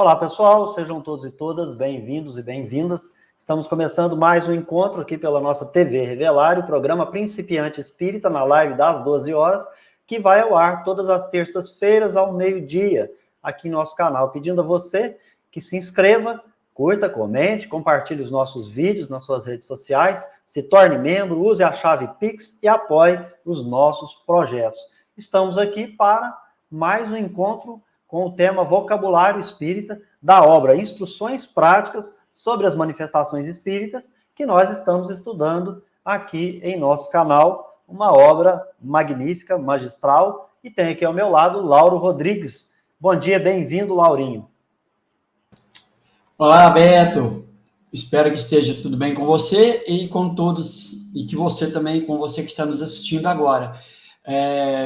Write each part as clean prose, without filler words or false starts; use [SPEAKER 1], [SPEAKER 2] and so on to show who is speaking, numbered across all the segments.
[SPEAKER 1] Olá, pessoal, sejam todos e todas bem-vindos e bem-vindas. Estamos começando mais um encontro aqui pela nossa TV Revelar, o programa Principiante Espírita, na live das 12 horas, que vai ao ar todas as terças-feiras ao meio-dia, aqui no nosso canal. Pedindo a você que se inscreva, curta, comente, compartilhe os nossos vídeos nas suas redes sociais, se torne membro, use a chave Pix e apoie os nossos projetos. Estamos aqui para mais um encontro com o tema Vocabulário Espírita, da obra Instruções Práticas sobre as Manifestações Espíritas, que nós estamos estudando aqui em nosso canal, uma obra magnífica, magistral, e tem aqui ao meu lado Lauro Rodrigues. Bom dia, bem-vindo, Laurinho.
[SPEAKER 2] Olá, Beto. Espero que esteja tudo bem com você e com todos, e que você também, com você que está nos assistindo agora.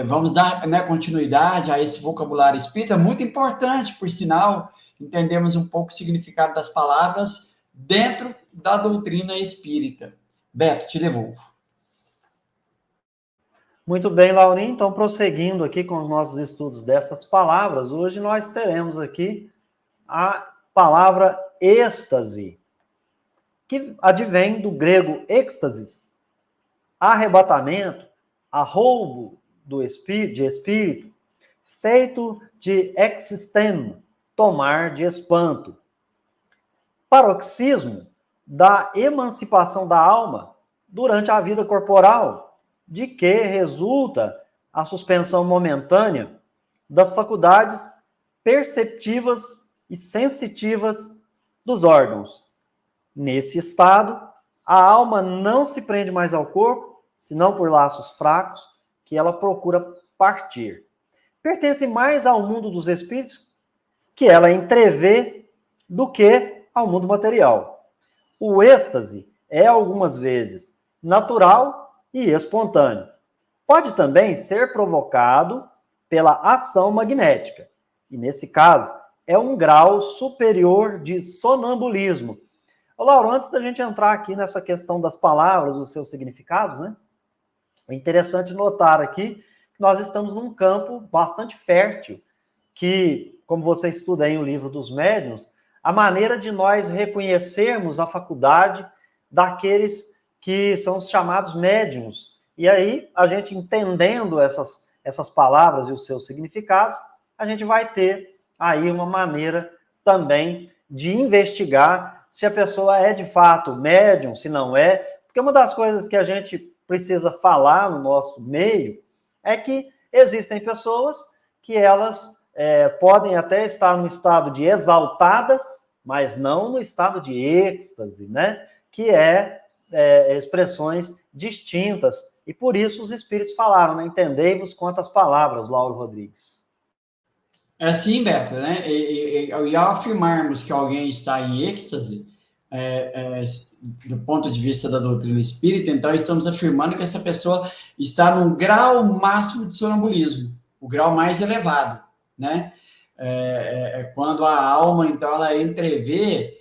[SPEAKER 2] Vamos dar, né, continuidade a esse vocabulário espírita, muito importante, por sinal, entendemos um pouco o significado das palavras dentro da doutrina espírita. Beto, te devolvo.
[SPEAKER 1] Muito bem, Laurinho. Então, prosseguindo aqui com os nossos estudos dessas palavras, hoje nós teremos aqui a palavra êxtase, que advém do grego êxtasis, arrebatamento, arroubo de espírito, feito de existem, tomar de espanto. Paroxismo da emancipação da alma durante a vida corporal, de que resulta a suspensão momentânea das faculdades perceptivas e sensitivas dos órgãos. Nesse estado, a alma não se prende mais ao corpo, senão por laços fracos, que ela procura partir. Pertence mais ao mundo dos espíritos, que ela entrevê, do que ao mundo material. O êxtase é, algumas vezes, natural e espontâneo. Pode também ser provocado pela ação magnética, e, nesse caso, é um grau superior de sonambulismo. Ô, Lauro, antes da gente entrar aqui nessa questão das palavras, os seus significados, né? É interessante notar aqui que nós estamos num campo bastante fértil, que, como você estuda aí o livro dos médiuns, a maneira de nós reconhecermos a faculdade daqueles que são os chamados médiuns. E aí, a gente entendendo essas palavras e os seus significados, a gente vai ter aí uma maneira também de investigar se a pessoa é de fato médium, se não é, porque uma das coisas que a gente precisa falar no nosso meio é que existem pessoas que elas podem até estar no estado de exaltadas, mas não no estado de êxtase, né? Que expressões distintas. E por isso os espíritos falaram, né? Entendei-vos quantas palavras, Lauro Rodrigues.
[SPEAKER 2] É assim, Beto, né? E ao afirmarmos que alguém está em êxtase, do ponto de vista da doutrina espírita, então estamos afirmando que essa pessoa está num grau máximo de sonambulismo, o grau mais elevado, né? Quando a alma, então, ela entrevê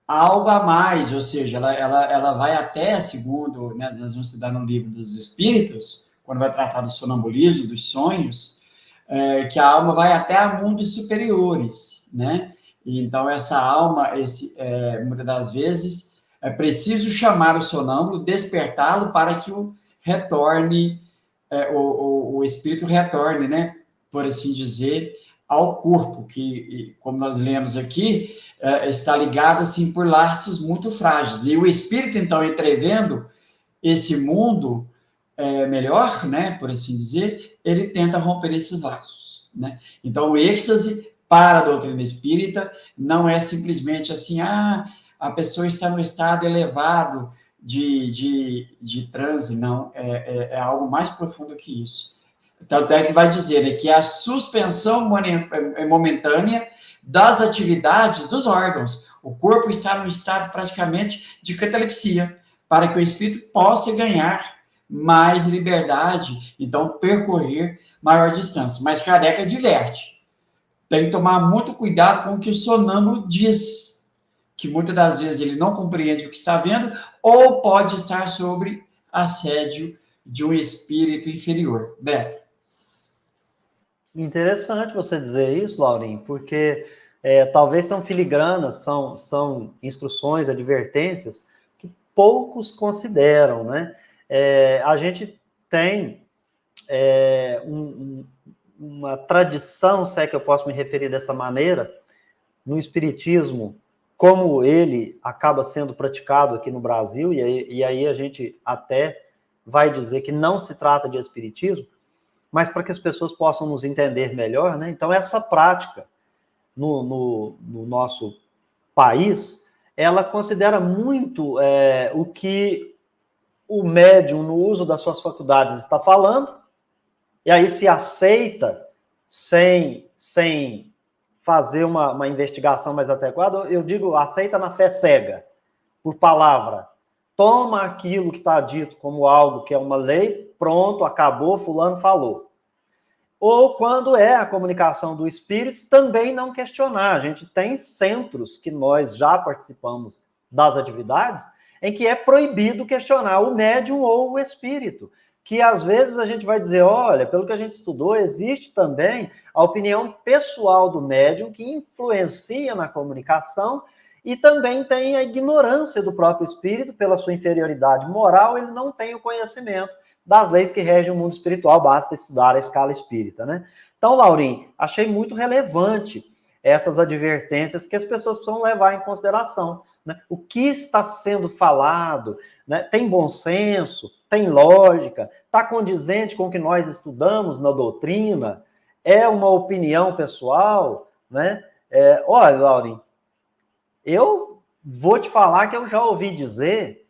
[SPEAKER 2] algo a mais, ou seja, ela vai até, segundo, né, nós vamos estudar no livro dos Espíritos, quando vai tratar do sonambulismo, dos sonhos, que a alma vai até a mundos superiores, né? E então, essa alma, muitas das vezes, é preciso chamar o sonâmbulo, despertá-lo para que o espírito retorne, né? Por assim dizer, ao corpo, que, como nós lemos aqui, está ligado, assim, por laços muito frágeis. E o espírito, então, entrevendo esse mundo melhor, né, por assim dizer, ele tenta romper esses laços, né? Então, o êxtase, para a doutrina espírita, não é simplesmente assim, a pessoa está no estado elevado de transe, não, é algo mais profundo que isso. Tanto é que vai dizer, né, que a suspensão momentânea das atividades dos órgãos. O corpo está num estado praticamente de catalepsia, para que o espírito possa ganhar mais liberdade, então percorrer maior distância. Mas Kardec adverte, tem que tomar muito cuidado com o que o sonâmbulo diz, que muitas das vezes ele não compreende o que está vendo, ou pode estar sob assédio de um espírito inferior. Beto.
[SPEAKER 1] Interessante você dizer isso, Laurinho, porque talvez são filigranas, são instruções, advertências que poucos consideram, né? A gente tem uma tradição, se é que eu posso me referir dessa maneira, no Espiritismo, como ele acaba sendo praticado aqui no Brasil, e aí a gente até vai dizer que não se trata de Espiritismo, mas para que as pessoas possam nos entender melhor, né? Então, essa prática no nosso país, ela considera muito o que o médium, no uso das suas faculdades, está falando, e aí se aceita sem fazer uma investigação mais adequada. Eu digo, aceita na fé cega, por palavra. Toma aquilo que está dito como algo que é uma lei, pronto, acabou, fulano falou. Ou quando é a comunicação do espírito, também não questionar. A gente tem centros que nós já participamos das atividades em que é proibido questionar o médium ou o espírito. Que às vezes a gente vai dizer, olha, pelo que a gente estudou, existe também a opinião pessoal do médium que influencia na comunicação e também tem a ignorância do próprio espírito pela sua inferioridade moral, ele não tem o conhecimento das leis que regem o mundo espiritual, basta estudar a escala espírita, né? Então, Laurim, achei muito relevante essas advertências que as pessoas precisam levar em consideração, né? O que está sendo falado, né? Tem bom senso, tem lógica, está condizente com o que nós estudamos na doutrina, é uma opinião pessoal, né? Olha, Laurim, eu vou te falar que eu já ouvi dizer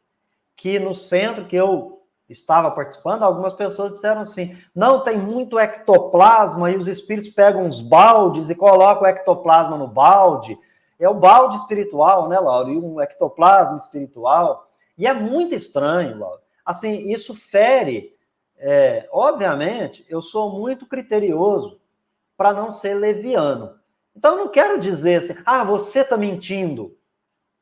[SPEAKER 1] que no centro que eu estava participando, algumas pessoas disseram assim, não, tem muito ectoplasma e os espíritos pegam uns baldes e colocam o ectoplasma no balde. É o balde espiritual, né, Laura? E um ectoplasma espiritual. E é muito estranho, Laura. Assim, isso fere. Obviamente, eu sou muito criterioso para não ser leviano. Então, eu não quero dizer assim, você está mentindo.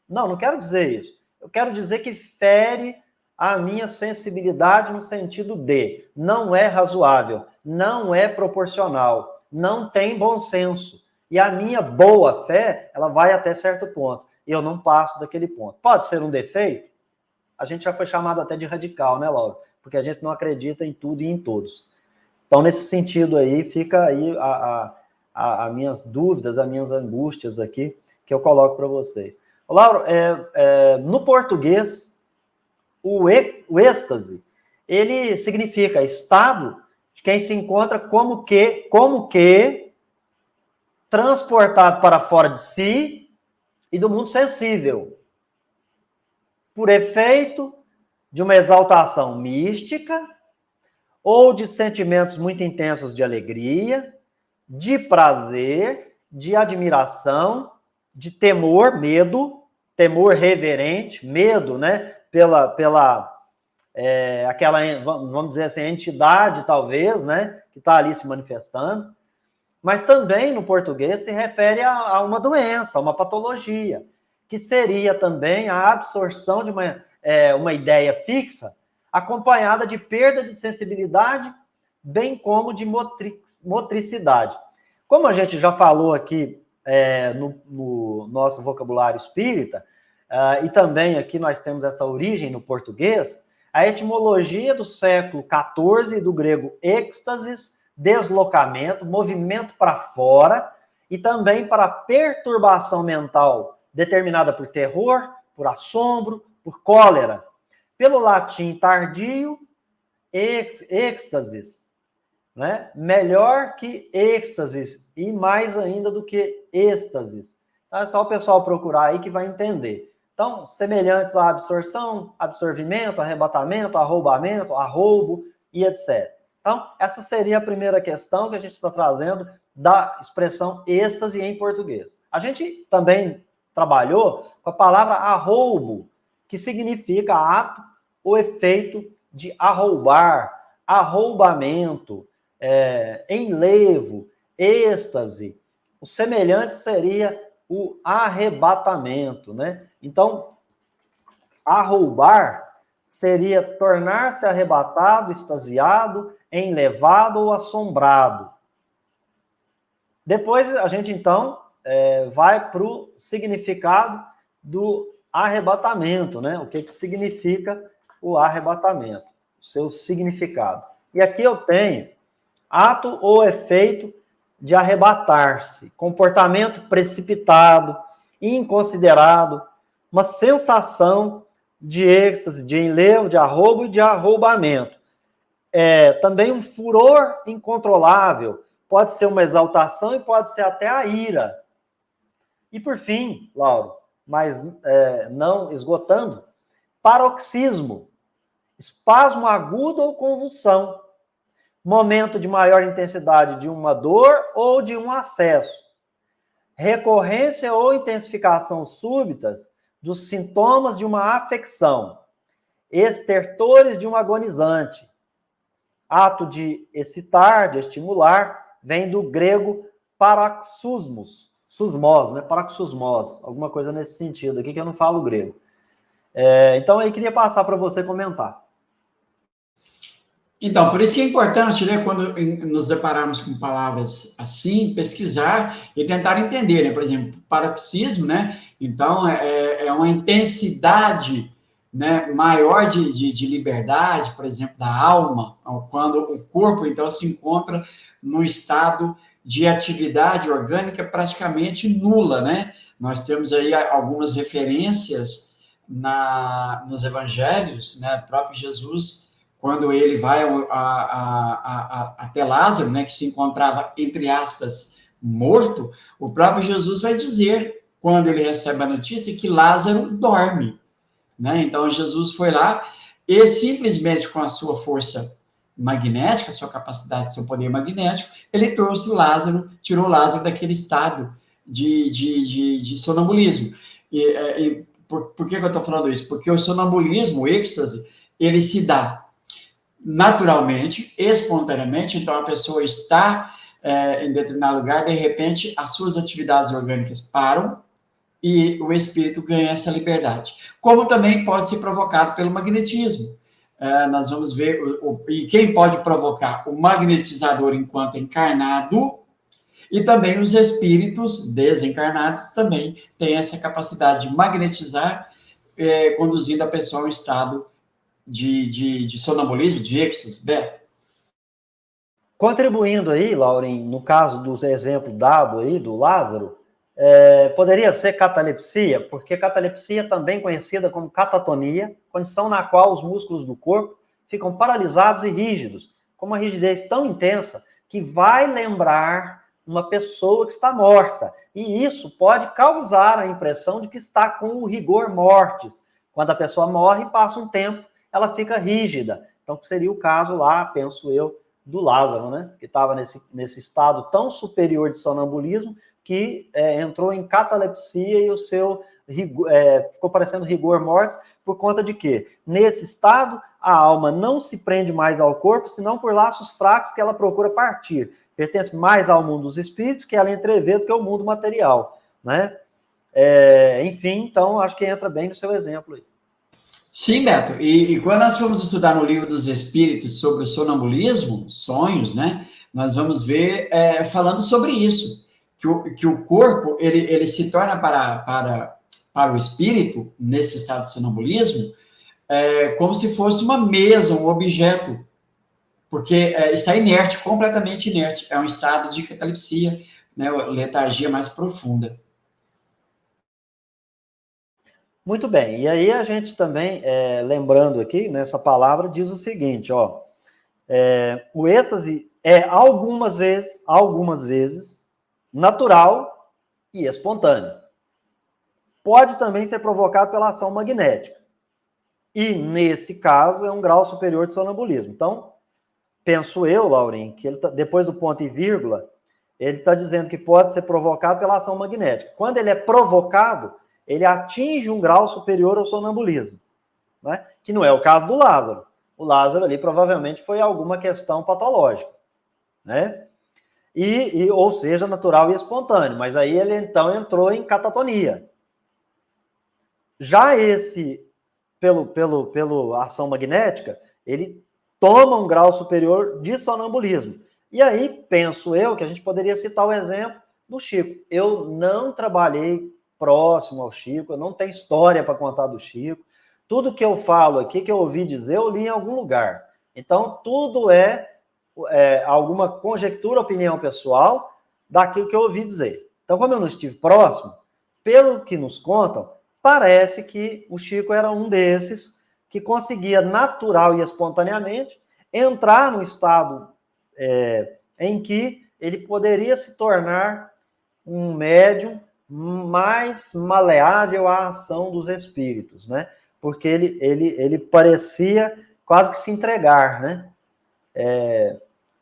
[SPEAKER 1] Não quero dizer isso. Eu quero dizer que fere a minha sensibilidade no sentido de não é razoável, não é proporcional, não tem bom senso. E a minha boa fé, ela vai até certo ponto. E eu não passo daquele ponto. Pode ser um defeito? A gente já foi chamado até de radical, né, Laura? Porque a gente não acredita em tudo e em todos. Então, nesse sentido aí, fica aí as minhas dúvidas, as minhas angústias aqui, que eu coloco para vocês. Laura, no português, o êxtase, ele significa estado de quem se encontra como que transportado para fora de si e do mundo sensível, por efeito de uma exaltação mística ou de sentimentos muito intensos de alegria, de prazer, de admiração, de temor, medo, temor reverente, medo, né? Aquela, vamos dizer assim, entidade, talvez, né, que está ali se manifestando, mas também no português se refere a uma doença, a uma patologia, que seria também a absorção de uma ideia fixa, acompanhada de perda de sensibilidade, bem como de motricidade. Como a gente já falou aqui no nosso vocabulário espírita, e também aqui nós temos essa origem no português, a etimologia do século XIV, do grego êxtasis, deslocamento, movimento para fora, e também para perturbação mental determinada por terror, por assombro, por cólera. Pelo latim tardio, êxtasis, né? Melhor que êxtasis, e mais ainda do que êxtasis. Então, é só o pessoal procurar aí que vai entender. Então, semelhantes à absorção, absorvimento, arrebatamento, arroubamento, arroubo e etc. Então, essa seria a primeira questão que a gente está trazendo da expressão êxtase em português. A gente também trabalhou com a palavra arroubo, que significa ato ou efeito de arroubar, arroubamento, enlevo, êxtase. O semelhante seria o arrebatamento, né? Então, arroubar seria tornar-se arrebatado, extasiado, enlevado ou assombrado. Depois, a gente, então, vai para o significado do arrebatamento, né? O que significa o arrebatamento, o seu significado. E aqui eu tenho ato ou efeito de arrebatar-se, comportamento precipitado, inconsiderado, uma sensação de êxtase, de enlevo, de arroubo e de arroubamento. Também um furor incontrolável, pode ser uma exaltação e pode ser até a ira. E por fim, Lauro, mas não esgotando, paroxismo, espasmo agudo ou convulsão, momento de maior intensidade de uma dor ou de um acesso, recorrência ou intensificação súbitas dos sintomas de uma afecção, estertores de um agonizante, ato de excitar, de estimular, vem do grego paroxusmos, susmos, né? Paroxusmos, alguma coisa nesse sentido aqui que eu não falo grego. Então, eu queria passar para você comentar.
[SPEAKER 2] Então, por isso que é importante, né, quando nos depararmos com palavras assim, pesquisar e tentar entender, né? Por exemplo, paroxismo, né? Então, é uma intensidade, né, maior de liberdade, por exemplo, da alma, quando o corpo, então, se encontra num estado de atividade orgânica praticamente nula, né? Nós temos aí algumas referências nos evangelhos, né? O próprio Jesus, quando ele vai até Lázaro, né, que se encontrava, entre aspas, morto, o próprio Jesus vai dizer, quando ele recebe a notícia, que Lázaro dorme, né? Então, Jesus foi lá e simplesmente com a sua força magnética, sua capacidade, seu poder magnético, ele trouxe Lázaro, tirou Lázaro daquele estado de sonambulismo. Por que eu estou falando isso? Porque o sonambulismo, o êxtase, ele se dá naturalmente, espontaneamente. Então, a pessoa está em determinado lugar, de repente, as suas atividades orgânicas param e o espírito ganha essa liberdade. Como também pode ser provocado pelo magnetismo. Nós vamos ver, e quem pode provocar? O magnetizador enquanto encarnado, e também os espíritos desencarnados também têm essa capacidade de magnetizar, conduzindo a pessoa a um estado de sonambulismo, de êxtase, Beto.
[SPEAKER 1] Contribuindo aí, Lauren, no caso do exemplo dado aí do Lázaro, poderia ser catalepsia, porque catalepsia é também conhecida como catatonia, condição na qual os músculos do corpo ficam paralisados e rígidos, com uma rigidez tão intensa que vai lembrar uma pessoa que está morta. E isso pode causar a impressão de que está com o rigor mortis. Quando a pessoa morre, passa um tempo, ela fica rígida. Então, que seria o caso lá, penso eu, do Lázaro, né? Que estava nesse estado tão superior de sonambulismo que entrou em catalepsia e o seu ficou parecendo rigor mortis por conta de quê? Nesse estado, a alma não se prende mais ao corpo, senão por laços fracos que ela procura partir. Pertence mais ao mundo dos espíritos que ela entrevê do que ao mundo material, né? Enfim, então, acho que entra bem no seu exemplo aí.
[SPEAKER 2] Sim, Beto. E quando nós formos estudar no Livro dos Espíritos sobre o sonambulismo, sonhos, né? Nós vamos ver falando sobre isso, que o corpo ele se torna para o espírito nesse estado de sonambulismo como se fosse uma mesa, um objeto, porque está inerte, completamente inerte. É um estado de catalepsia, né? Letargia mais profunda.
[SPEAKER 1] Muito bem, e aí a gente também, lembrando aqui, nessa palavra, diz o seguinte, ó, o êxtase é algumas vezes, natural e espontâneo. Pode também ser provocado pela ação magnética. E, nesse caso, é um grau superior de sonambulismo. Então, penso eu, Lauren, que ele depois do ponto e vírgula, ele está dizendo que pode ser provocado pela ação magnética. Quando ele é provocado, ele atinge um grau superior ao sonambulismo, né? Que não é o caso do Lázaro. O Lázaro ali provavelmente foi alguma questão patológica, né? Ou seja, natural e espontâneo, mas aí ele então entrou em catatonia. Já esse, pelo ação magnética, ele toma um grau superior de sonambulismo. E aí, penso eu, que a gente poderia citar o exemplo do Chico. Eu não trabalhei próximo ao Chico, eu não tenho história para contar do Chico. Tudo que eu falo aqui, que eu ouvi dizer, eu li em algum lugar. Então, tudo é alguma conjectura, opinião pessoal daquilo que eu ouvi dizer. Então, como eu não estive próximo, pelo que nos contam, parece que o Chico era um desses que conseguia natural e espontaneamente entrar no estado em que ele poderia se tornar um médium mais maleável à ação dos espíritos, né? Porque ele parecia quase que se entregar, né?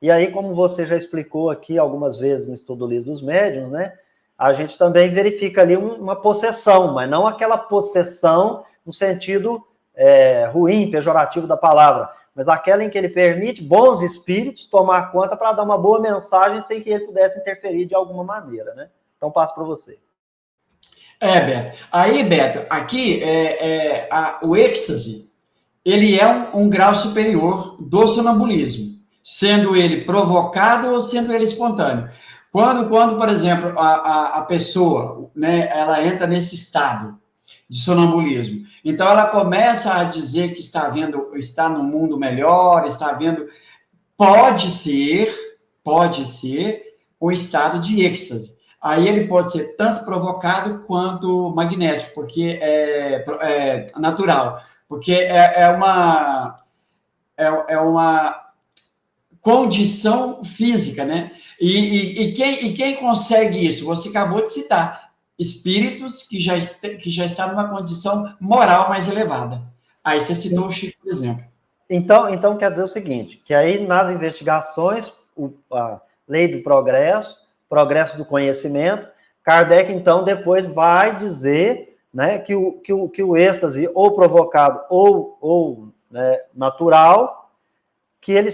[SPEAKER 1] E aí, como você já explicou aqui algumas vezes no estudo do Livro dos Médiuns, né? A gente também verifica ali uma possessão, mas não aquela possessão no sentido ruim, pejorativo da palavra, mas aquela em que ele permite bons espíritos tomar conta para dar uma boa mensagem sem que ele pudesse interferir de alguma maneira, né? Então, passo para você.
[SPEAKER 2] Beto. Aí, Beto, aqui o êxtase, ele é um grau superior do sonambulismo, sendo ele provocado ou sendo ele espontâneo. Quando por exemplo, a pessoa, né, ela entra nesse estado de sonambulismo, então ela começa a dizer que está num mundo melhor, está vendo, pode ser o estado de êxtase. Aí ele pode ser tanto provocado quanto magnético, porque é natural, porque é uma condição física, né? E quem consegue isso? Você acabou de citar espíritos que já estão numa condição moral mais elevada. Aí você citou o Chico, por exemplo.
[SPEAKER 1] Então quer dizer o seguinte, que aí nas investigações, a lei do progresso do conhecimento, Kardec, então, depois vai dizer, né, que o êxtase, ou provocado ou né, natural, que ele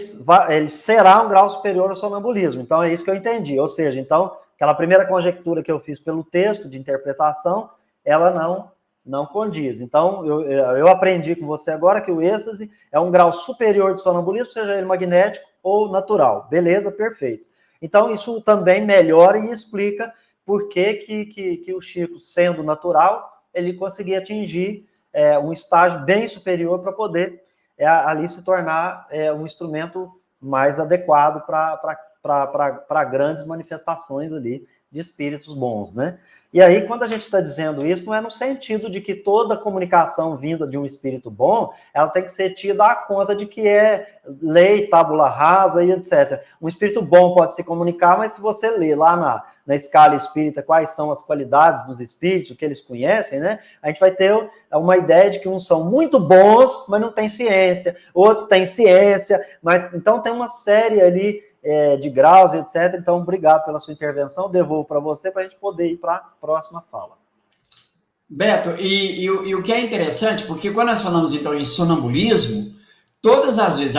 [SPEAKER 1] será um grau superior ao sonambulismo. Então, é isso que eu entendi. Ou seja, então, aquela primeira conjectura que eu fiz pelo texto de interpretação, ela não condiz. Então, eu aprendi com você agora que o êxtase é um grau superior de sonambulismo, seja ele magnético ou natural. Beleza, perfeito. Então, isso também melhora e explica por que o Chico, sendo natural, ele conseguia atingir um estágio bem superior para poder ali se tornar um instrumento mais adequado para grandes manifestações ali de espíritos bons, né? E aí, quando a gente está dizendo isso, não é no sentido de que toda comunicação vinda de um espírito bom, ela tem que ser tida à conta de que é lei, tábula rasa e etc. Um espírito bom pode se comunicar, mas se você ler lá na escala espírita quais são as qualidades dos espíritos, o que eles conhecem, né? A gente vai ter uma ideia de que uns são muito bons, mas não têm ciência, outros têm ciência, mas então tem uma série ali de graus, etc. Então, obrigado pela sua intervenção, devolvo para você para a gente poder ir para a próxima fala.
[SPEAKER 2] Beto, e o que é interessante, porque quando nós falamos então em sonambulismo, todas as vezes,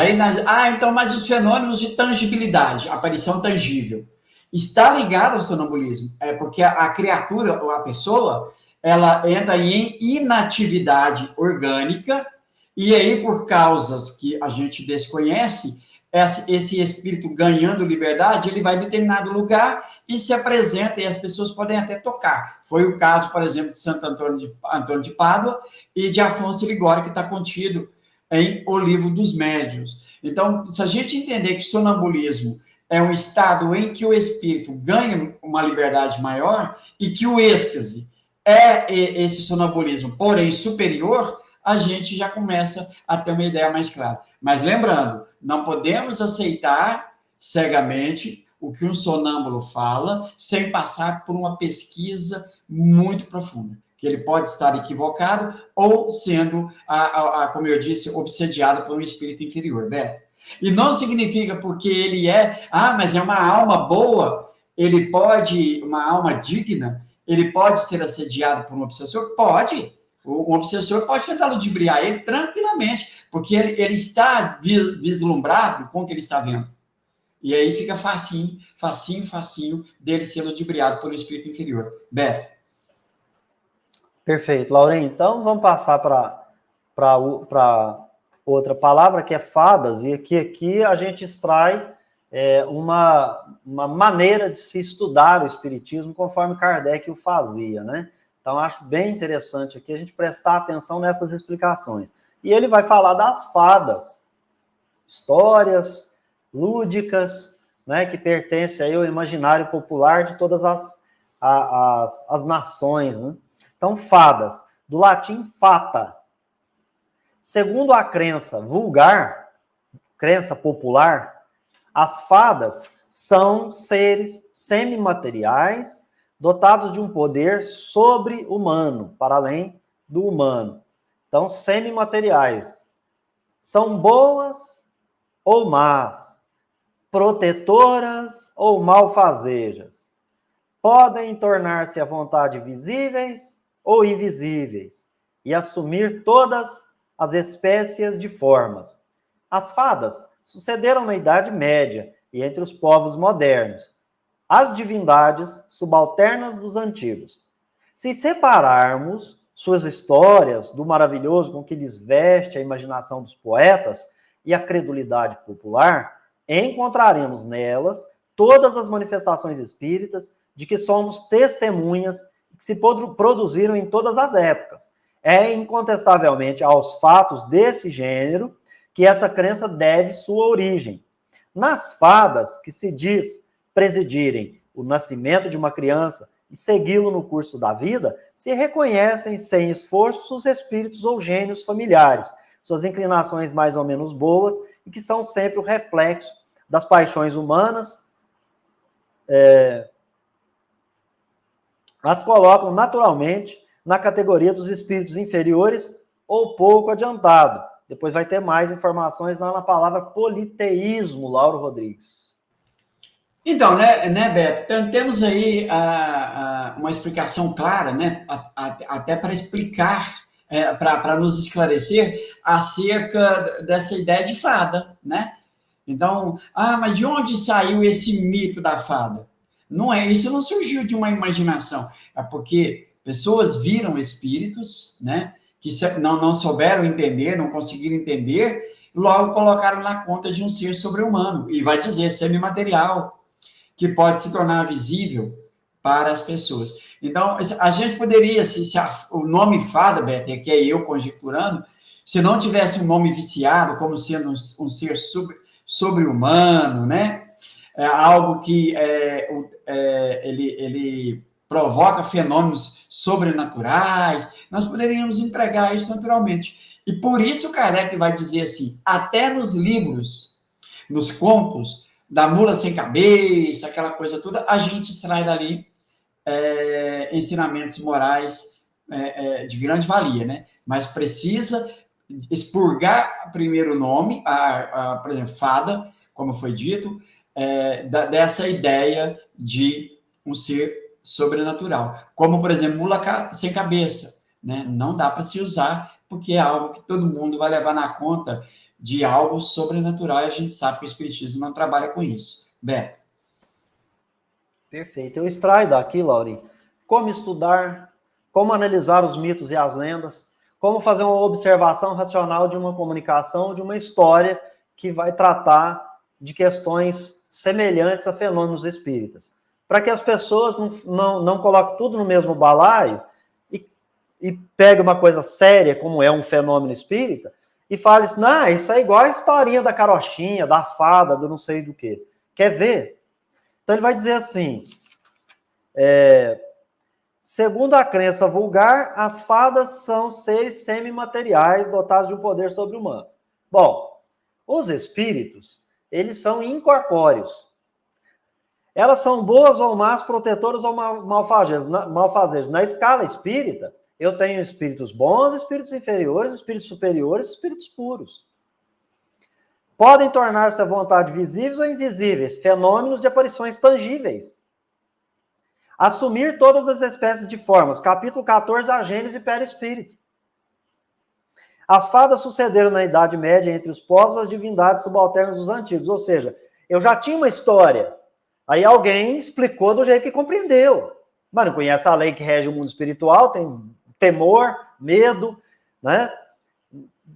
[SPEAKER 2] então, mas os fenômenos de tangibilidade, aparição tangível, está ligado ao sonambulismo, porque a criatura, ou a pessoa, ela entra em inatividade orgânica, e aí, por causas que a gente desconhece, esse espírito ganhando liberdade, ele vai em determinado lugar e se apresenta, e as pessoas podem até tocar. Foi o caso, por exemplo, de Santo Antônio de Pádua e de Afonso Ligório, que está contido em O Livro dos Médiuns. Então, se a gente entender que sonambulismo é um estado em que o espírito ganha uma liberdade maior e que o êxtase é esse sonambulismo, porém superior, a gente já começa a ter uma ideia mais clara. Mas lembrando, não podemos aceitar cegamente o que um sonâmbulo fala sem passar por uma pesquisa muito profunda, que ele pode estar equivocado ou sendo, como eu disse, obsediado por um espírito inferior, né? E não significa porque ele mas é uma alma boa, uma alma digna, ele pode ser assediado por um obsessor? Pode. Um obsessor pode tentar ludibriar ele tranquilamente, porque ele está vislumbrado com o que ele está vendo. E aí fica facinho dele ser ludibriado por um espírito inferior. Beto.
[SPEAKER 1] Perfeito, Lauren. Então, vamos passar para outra palavra, que é fadas, e aqui a gente extrai uma maneira de se estudar o espiritismo conforme Kardec o fazia, né? Então, acho bem interessante aqui a gente prestar atenção nessas explicações. E ele vai falar das fadas, histórias lúdicas, né, que pertencem aí ao imaginário popular de todas as nações, né? Então, fadas, do latim fata. Segundo a crença vulgar, crença popular, as fadas são seres semimateriais dotados de um poder sobre-humano, para além do humano. Então, semimateriais. São boas ou más, protetoras ou malfazejas. Podem tornar-se à vontade visíveis ou invisíveis e assumir todas as espécies de formas. As fadas sucederam na Idade Média e entre os povos modernos, as divindades subalternas dos antigos. Se separarmos suas histórias do maravilhoso com que lhes veste a imaginação dos poetas e a credulidade popular, encontraremos nelas todas as manifestações espíritas de que somos testemunhas que se produziram em todas as épocas. É incontestavelmente aos fatos desse gênero que essa crença deve sua origem. Nas fadas, que se diz presidirem o nascimento de uma criança e segui-lo no curso da vida, se reconhecem sem esforço os espíritos ou gênios familiares, suas inclinações mais ou menos boas e que são sempre o reflexo das paixões humanas, as colocam naturalmente na categoria dos espíritos inferiores ou pouco adiantado. Depois vai ter mais informações lá na palavra politeísmo, Lauro Rodrigues.
[SPEAKER 2] Então, né, Beto? Então, temos aí uma explicação clara, né? Até para explicar, para nos esclarecer acerca dessa ideia de fada, né? Então, mas de onde saiu esse mito da fada? Isso não surgiu de uma imaginação, é porque pessoas viram espíritos, né? Que não souberam entender, não conseguiram entender, logo colocaram na conta de um ser sobre-humano, e vai dizer semimaterial, que pode se tornar visível para as pessoas. Então, a gente poderia, o nome fada, Beto, que é eu conjecturando, se não tivesse um nome viciado, como sendo um ser sobre-humano, né? Algo que ele provoca fenômenos sobrenaturais, nós poderíamos empregar isso naturalmente. E por isso Kardec vai dizer assim, até nos livros, nos contos, da mula sem cabeça, aquela coisa toda, a gente extrai dali ensinamentos morais de grande valia, né? Mas precisa expurgar primeiro o nome, por exemplo, fada, como foi dito, dessa ideia de um ser sobrenatural. Como, por exemplo, mula sem cabeça, né? Não dá para se usar, porque é algo que todo mundo vai levar na conta de algo sobrenatural, e a gente sabe que o Espiritismo não trabalha com isso. Beto.
[SPEAKER 1] Perfeito. Eu extraio daqui, Lauri, como estudar, como analisar os mitos e as lendas, como fazer uma observação racional de uma comunicação, de uma história que vai tratar de questões semelhantes a fenômenos espíritas. Para que as pessoas não coloquem tudo no mesmo balaio e peguem uma coisa séria, como é um fenômeno espírita, e fale assim, não, isso é igual a historinha da carochinha, da fada, do não sei do que. Quer ver? Então ele vai dizer assim, segundo a crença vulgar, as fadas são seres semimateriais dotados de um poder sobre-humano. Bom, os espíritos, eles são incorpóreos. Elas são boas ou más, protetoras ou malfazejas. Na escala espírita, eu tenho espíritos bons, espíritos inferiores, espíritos superiores, espíritos puros. Podem tornar-se à vontade visíveis ou invisíveis, fenômenos de aparições tangíveis. Assumir todas as espécies de formas. Capítulo 14, a Gênese e Perispírito. As fadas sucederam na Idade Média entre os povos as divindades subalternas dos antigos. Ou seja, eu já tinha uma história. Aí alguém explicou do jeito que compreendeu. Mas não conhece a lei que rege o mundo espiritual, tem temor, medo, né?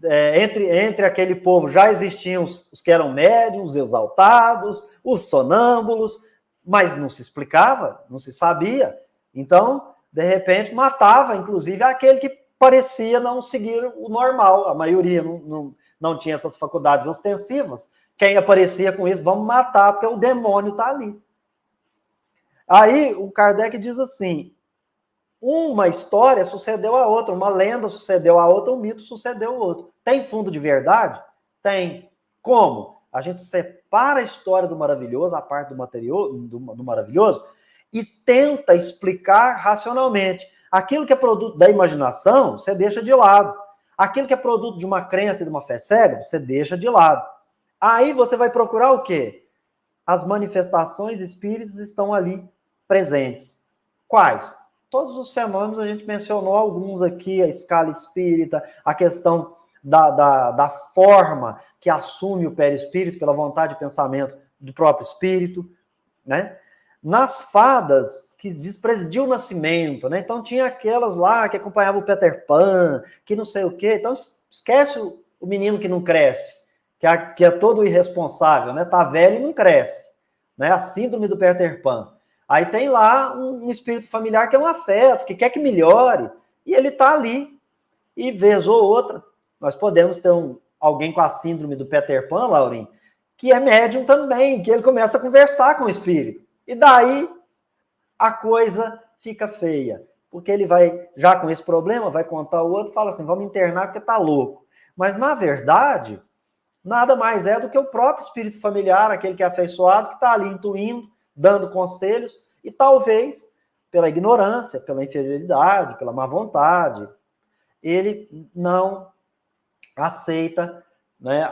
[SPEAKER 1] entre aquele povo já existiam os que eram médiuns, os exaltados, os sonâmbulos, mas não se explicava, não se sabia. Então, de repente, matava, inclusive, aquele que parecia não seguir o normal. A maioria não tinha essas faculdades ostensivas. Quem aparecia com isso, vamos matar, porque o demônio está ali. Aí, o Kardec diz assim, uma história sucedeu a outra, uma lenda sucedeu a outra, um mito sucedeu a outro. Tem fundo de verdade? Tem. Como? A gente separa a história do maravilhoso, a parte do maravilhoso, e tenta explicar racionalmente. Aquilo que é produto da imaginação, você deixa de lado. Aquilo que é produto de uma crença e de uma fé cega, você deixa de lado. Aí você vai procurar o quê? As manifestações espíritas estão ali presentes. Quais? Todos os fenômenos, a gente mencionou alguns aqui, a escala espírita, a questão da forma que assume o perispírito pela vontade e pensamento do próprio espírito, né? Nas fadas, que despresidiam o nascimento, né? Então tinha aquelas lá que acompanhavam o Peter Pan, que não sei o quê. Então esquece o menino que não cresce, que é todo irresponsável, né? Tá velho e não cresce, né? A síndrome do Peter Pan. Aí tem lá um espírito familiar que é um afeto, que quer que melhore, e ele tá ali. E vez ou outra, nós podemos ter alguém com a síndrome do Peter Pan, Laurinho, que é médium também, que ele começa a conversar com o espírito. E daí a coisa fica feia, porque ele vai, já com esse problema, vai contar ao outro, fala assim, vamos internar porque tá louco. Mas, na verdade, nada mais é do que o próprio espírito familiar, aquele que é afeiçoado, que está ali intuindo, dando conselhos, e talvez, pela ignorância, pela inferioridade, pela má vontade, ele não aceita, né,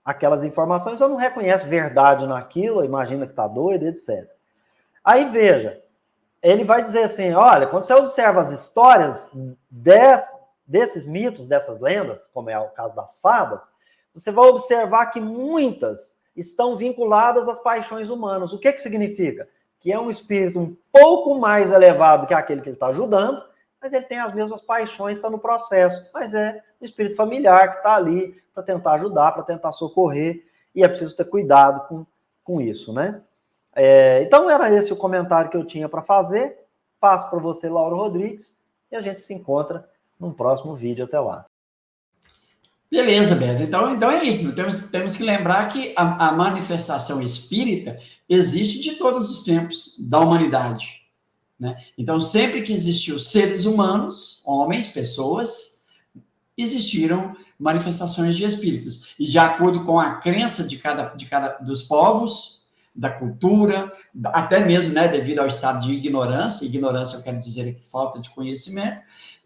[SPEAKER 1] aquelas informações, ou não reconhece verdade naquilo, imagina que está doido, etc. Aí, veja, ele vai dizer assim, olha, quando você observa as histórias desses mitos, dessas lendas, como é o caso das fadas, você vai observar que muitas estão vinculadas às paixões humanas. O que significa? Que é um espírito um pouco mais elevado que aquele que ele está ajudando, mas ele tem as mesmas paixões, está no processo. Mas é um espírito familiar que está ali para tentar ajudar, para tentar socorrer, e é preciso ter cuidado com isso, né? Então, era esse o comentário que eu tinha para fazer. Passo para você, Lauro Rodrigues, e a gente se encontra num próximo vídeo. Até lá.
[SPEAKER 2] Beleza, Beto. Então é isso. Temos que lembrar que a manifestação espírita existe de todos os tempos da humanidade, né? Então, sempre que existiu seres humanos, homens, pessoas, existiram manifestações de espíritos. E de acordo com a crença de cada dos povos, da cultura, até mesmo, né, devido ao estado de ignorância eu quero dizer aqui, falta de conhecimento,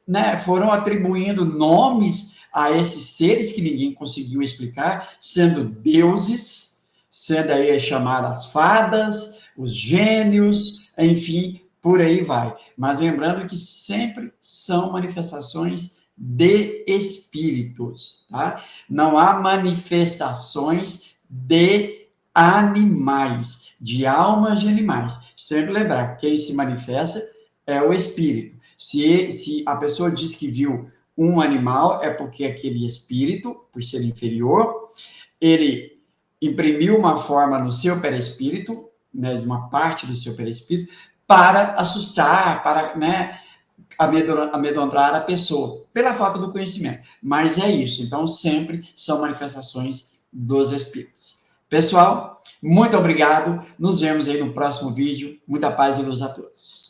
[SPEAKER 2] né, foram atribuindo nomes a esses seres que ninguém conseguiu explicar, sendo deuses, sendo aí chamadas fadas, os gênios, enfim, por aí vai. Mas lembrando que sempre são manifestações de espíritos, tá? Não há manifestações de animais, de almas de animais. Sempre lembrar, quem se manifesta é o espírito. Se a pessoa diz que viu um animal, é porque aquele espírito, por ser inferior, ele imprimiu uma forma no seu perispírito, né, de uma parte do seu perispírito, para assustar, para, né, amedrontar a pessoa, pela falta do conhecimento. Mas é isso. Então, sempre são manifestações dos espíritos. Pessoal, muito obrigado. Nos vemos aí no próximo vídeo. Muita paz e luz a todos.